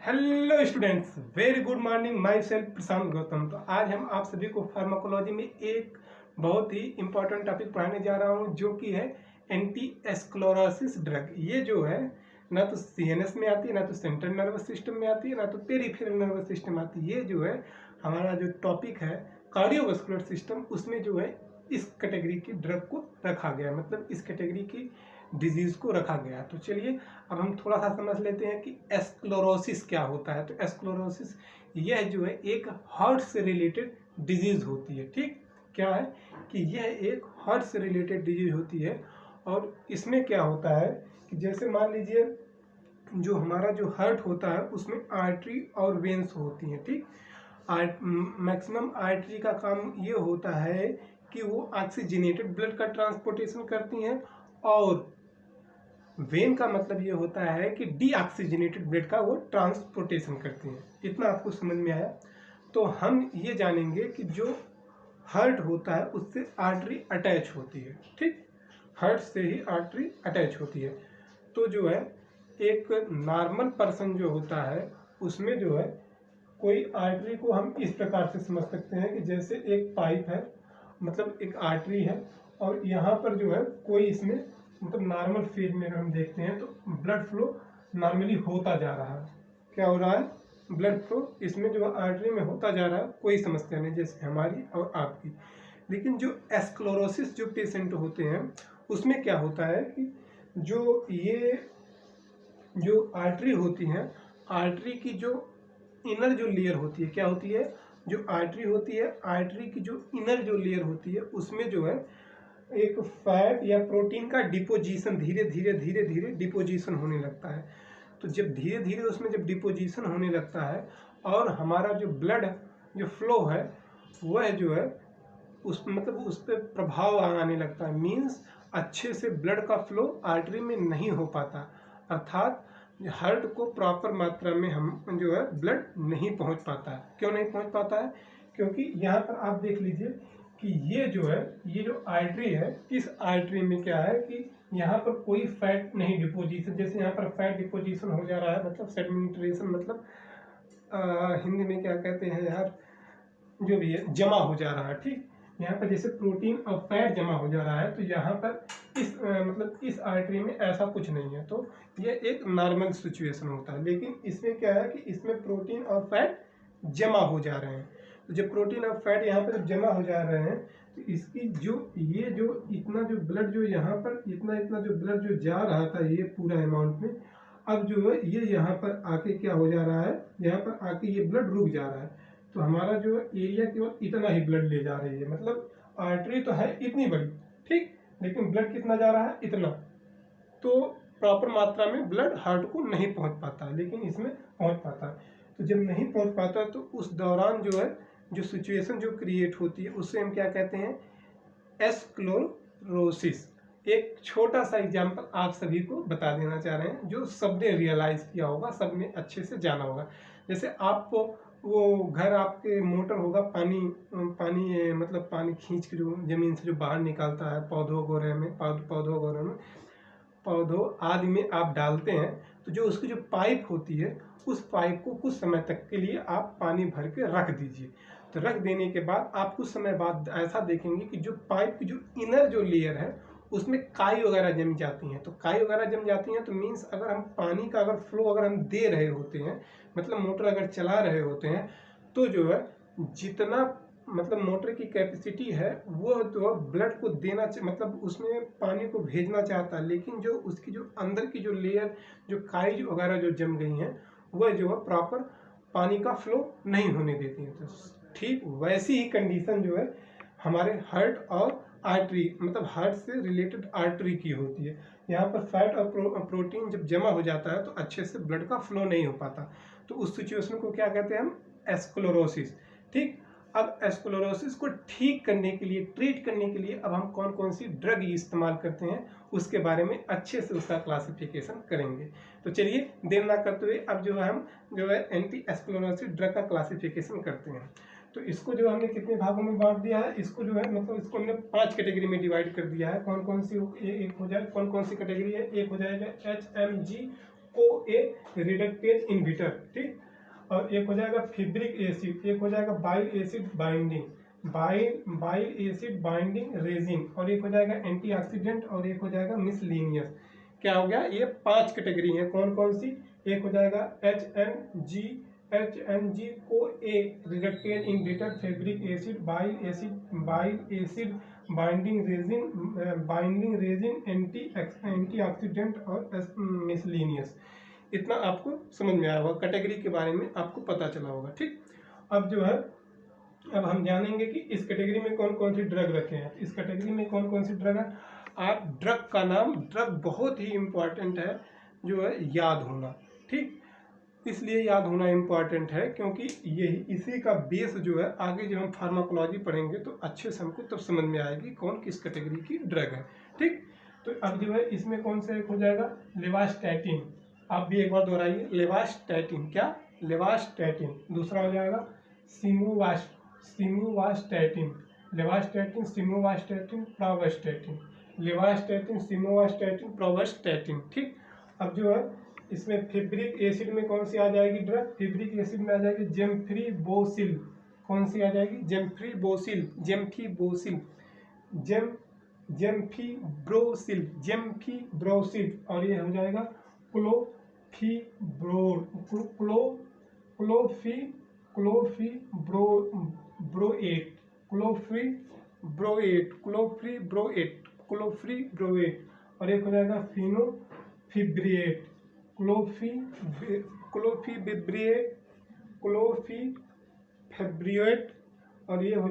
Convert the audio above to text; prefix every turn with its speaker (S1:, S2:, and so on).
S1: Hello students, very good morning. Myself Prashant Gautam. तो आज हम आप सभी को फार्माकोलॉजी में एक बहुत ही इम्पोर्टेंट टॉपिक पढ़ाने जा रहा हूँ, जो कि है एंटी एस्क्लेरोसिस ड्रग। ये जो है ना तो सीएनएस में आती है, ना तो सेंट्रल नर्वस सिस्टम में आती है, ना तो पेरिफेरल नर्वस सिस्टम आती है। ये जो है हमारा जो टॉपिक है कार्डियोवास्कुलर सिस्टम, उसमें जो है इस कैटेगरी की ड्रग को रखा गया, मतलब इस कैटेगरी की डिजीज को रखा गया। तो चलिए अब हम थोड़ा सा समझ लेते हैं कि एस्क्लेरोसिस क्या होता है। तो एस्क्लेरोसिस यह जो है एक हार्ट से रिलेटेड डिजीज होती है। ठीक, क्या है कि यह एक हार्ट से रिलेटेड डिजीज होती है। और इसमें क्या होता है कि जैसे मान लीजिए जो हमारा जो हार्ट होता है उसमें आर्टरी और वेन्स होती हैं। ठीक, मैक्सिमम आर्टरी का काम ये होता है कि वो ऑक्सीजनेटेड ब्लड का ट्रांसपोर्टेशन करती हैं, और वेन का मतलब ये होता है कि डीऑक्सीजनेटेड ब्लड का वो ट्रांसपोर्टेशन करती हैं। इतना आपको समझ में आया। तो हम ये जानेंगे कि जो हार्ट होता है उससे आर्टरी अटैच होती है। ठीक, हार्ट से ही आर्टरी अटैच होती है। तो जो है एक नॉर्मल पर्सन जो होता है उसमें जो है कोई आर्टरी को हम इस प्रकार से समझ सकते हैं कि जैसे एक पाइप है, मतलब एक आर्टरी है, और यहाँ पर जो है कोई इसमें मतलब नॉर्मल फेज में अगर हम देखते हैं तो ब्लड फ्लो नॉर्मली होता जा रहा है। क्या हो रहा है? ब्लड फ्लो इसमें जो आर्टरी में होता जा रहा है, कोई समस्या नहीं, जैसे हमारी और आपकी। लेकिन जो एस्क्लेरोसिस जो पेशेंट होते हैं उसमें क्या होता है कि जो ये जो आर्टरी होती हैं, आर्टरी की जो इनर जो लेयर होती है, क्या होती है? जो आर्टरी होती है, आर्टरी की जो इनर जो लेयर होती है उसमें जो है एक फैट या प्रोटीन का डिपोजिशन धीरे धीरे धीरे धीरे डिपोजिशन होने लगता है। तो जब धीरे धीरे उसमें जब डिपोजिशन होने लगता है और हमारा जो ब्लड जो फ्लो है वह जो है उस मतलब उस पर प्रभाव आने लगता है। मीन्स अच्छे से ब्लड का फ्लो आर्टरी में नहीं हो पाता, अर्थात हार्ट को प्रॉपर मात्रा में हम जो है ब्लड नहीं पहुंच पाता है। क्यों नहीं पहुंच पाता है? क्योंकि यहाँ पर आप देख लीजिए कि ये जो है ये जो आर्टरी है, इस आर्टरी में क्या है कि यहाँ पर कोई फैट नहीं डिपोजिशन, जैसे यहाँ पर फैट डिपोजिशन हो जा रहा है, मतलब सेडिमेंटेशन, मतलब हिंदी में क्या कहते हैं यार, जो भी है जमा हो जा रहा है। ठीक, यहाँ पर जैसे प्रोटीन और फैट जमा हो जा रहा है, तो यहाँ पर इस मतलब इस आर्टरी में ऐसा कुछ नहीं है। तो ये एक नॉर्मल सिचुएशन होता है। लेकिन इसमें क्या है कि इसमें प्रोटीन और फैट जमा हो जा रहे हैं। तो जब प्रोटीन और फैट यहाँ पर जमा हो जा रहे हैं तो इसकी जो ये जो इतना जो ब्लड जो यहाँ पर इतना इतना जो ब्लड जो जा रहा था ये पूरा अमाउंट में, अब जो है ये यहाँ पर आके क्या हो जा रहा है, यहाँ पर आके ये ब्लड रुक जा रहा है। तो हमारा जो एरिया केवल इतना ही ब्लड ले जा रही है, मतलब आर्टरी तो है इतनी बड़ी, ठीक, लेकिन ब्लड कितना जा रहा है? इतना। तो प्रॉपर मात्रा में ब्लड हार्ट को नहीं पहुंच पाता, लेकिन इसमें पहुंच पाता है। तो जब नहीं पहुंच पाता तो उस दौरान जो है जो सिचुएशन जो क्रिएट होती है उससे हम क्या कहते हैं? एस्क्लेरोसिस। एक छोटा सा एग्जांपल आप सभी को बता देना चाह रहे हैं, जो सबने रियलाइज किया होगा, सबने अच्छे से जाना होगा। जैसे आपको वो घर आपके मोटर होगा, पानी मतलब पानी खींच के जो जमीन से जो बाहर निकालता है पौधों वगैरह में, पौधों वगैरह में, पौधों आदि में आप डालते हैं, तो जो उसकी जो पाइप होती है उस पाइप को कुछ समय तक के लिए आप पानी भर के रख दीजिए। तो रख देने के बाद आप कुछ समय बाद ऐसा देखेंगे कि जो पाइप की जो इनर जो लेयर है उसमें काई वगैरह जम जाती हैं। तो काई वगैरह जम जाती हैं तो मीन्स अगर हम पानी का अगर फ्लो अगर हम दे रहे होते हैं, मतलब मोटर अगर चला रहे होते हैं, तो जो है जितना मतलब मोटर की कैपेसिटी है वो तो ब्लड को देना मतलब उसमें पानी को भेजना चाहता है, लेकिन जो उसकी जो अंदर की जो लेयर जो काई वगैरह जो जम गई हैं वह जो है प्रॉपर पानी का फ्लो नहीं होने देती है। तो ठीक वैसी ही कंडीशन जो है हमारे हार्ट और आर्टरी, मतलब हार्ट से रिलेटेड आर्टरी की होती है। यहाँ पर फैट और प्रोटीन जब जमा हो जाता है तो अच्छे से ब्लड का फ्लो नहीं हो पाता। तो उस सिचुएशन को क्या कहते हैं हम? एस्क्लेरोसिस। ठीक, अब एस्क्लेरोसिस को ठीक करने के लिए, ट्रीट करने के लिए अब हम कौन कौन सी ड्रग इस्तेमाल करते हैं उसके बारे में अच्छे से उसका क्लासिफिकेशन करेंगे। तो चलिए देर ना करते हुए अब जो है हम जो है एंटी एस्क्लेरोसिस ड्रग का क्लासिफिकेशन करते हैं। तो इसको जो हमने कितने भागों में बांट दिया है, इसको जो है मतलब इसको हमने 5 कैटेगरी में डिवाइड कर दिया है। कौन कौन सी एक हो जाए, कौन कौन सी कैटेगरी है? एक हो जाएगा HMG CoA रिडक्टेज इनहिबिटर, ठीक। और एक हो जाएगा फिब्रिक एसिड, एक हो जाएगा बाइल एसिड बाइंडिंग रेजिन, और एक हो जाएगा एंटीऑक्सीडेंट, और एक हो जाएगा मिसलिनियस। क्या हो गया, ये 5 कैटेगरी है। कौन कौन सी, एक हो जाएगा HNG को A reductase inhibitor, fibric acid, bile acid binding resin, antioxidant और मिसलिनियस। इतना आपको समझ में आया होगा, कैटेगरी के बारे में आपको पता चला होगा, ठीक। अब जो है, अब हम जानेंगे कि इस कैटेगरी में कौन कौन सी ड्रग रखे हैं। इस कैटेगरी में कौन कौन सी ड्रग है, आप ड्रग का नाम, ड्रग बहुत ही इम्पोर्टेंट है जो है याद होना, ठीक। इसलिए याद होना इम्पॉर्टेंट है क्योंकि यही इसी का बेस जो है, आगे जब हम फार्माकोलॉजी पढ़ेंगे तो अच्छे से हमको तब समझ में आएगी कौन किस कैटेगरी की ड्रग है, ठीक। तो अब जो है इसमें कौन सा एक हो जाएगा, लेवास्टैटिन। आप भी एक बार दोहराइए, लेवास्टैटिन, क्या, लेवास्टैटिन। दूसरा हो जाएगा सिमुवास्टैटिन, लेवास्टैटिन, सिमुवास्टैटिन, प्रॉवस्टैटिन, लेवास्टैटिन, सिमुवास्टैटिन, प्रॉवस्टैटिन, ठीक। अब जो है इसमें फिब्रिक एसिड में कौन सी आ जाएगी ड्रग, फिब्रिक एसिड में आ जाएगी जेम्फ्रीबोसिल। कौन सी आ जाएगी, जेम्फीब्रोसिल, और ये हो जाएगा क्लोफिब्रोएट, और एक हो जाएगा फिनोफिब्रिएट, क्लोफिब्रिएट, और ये हो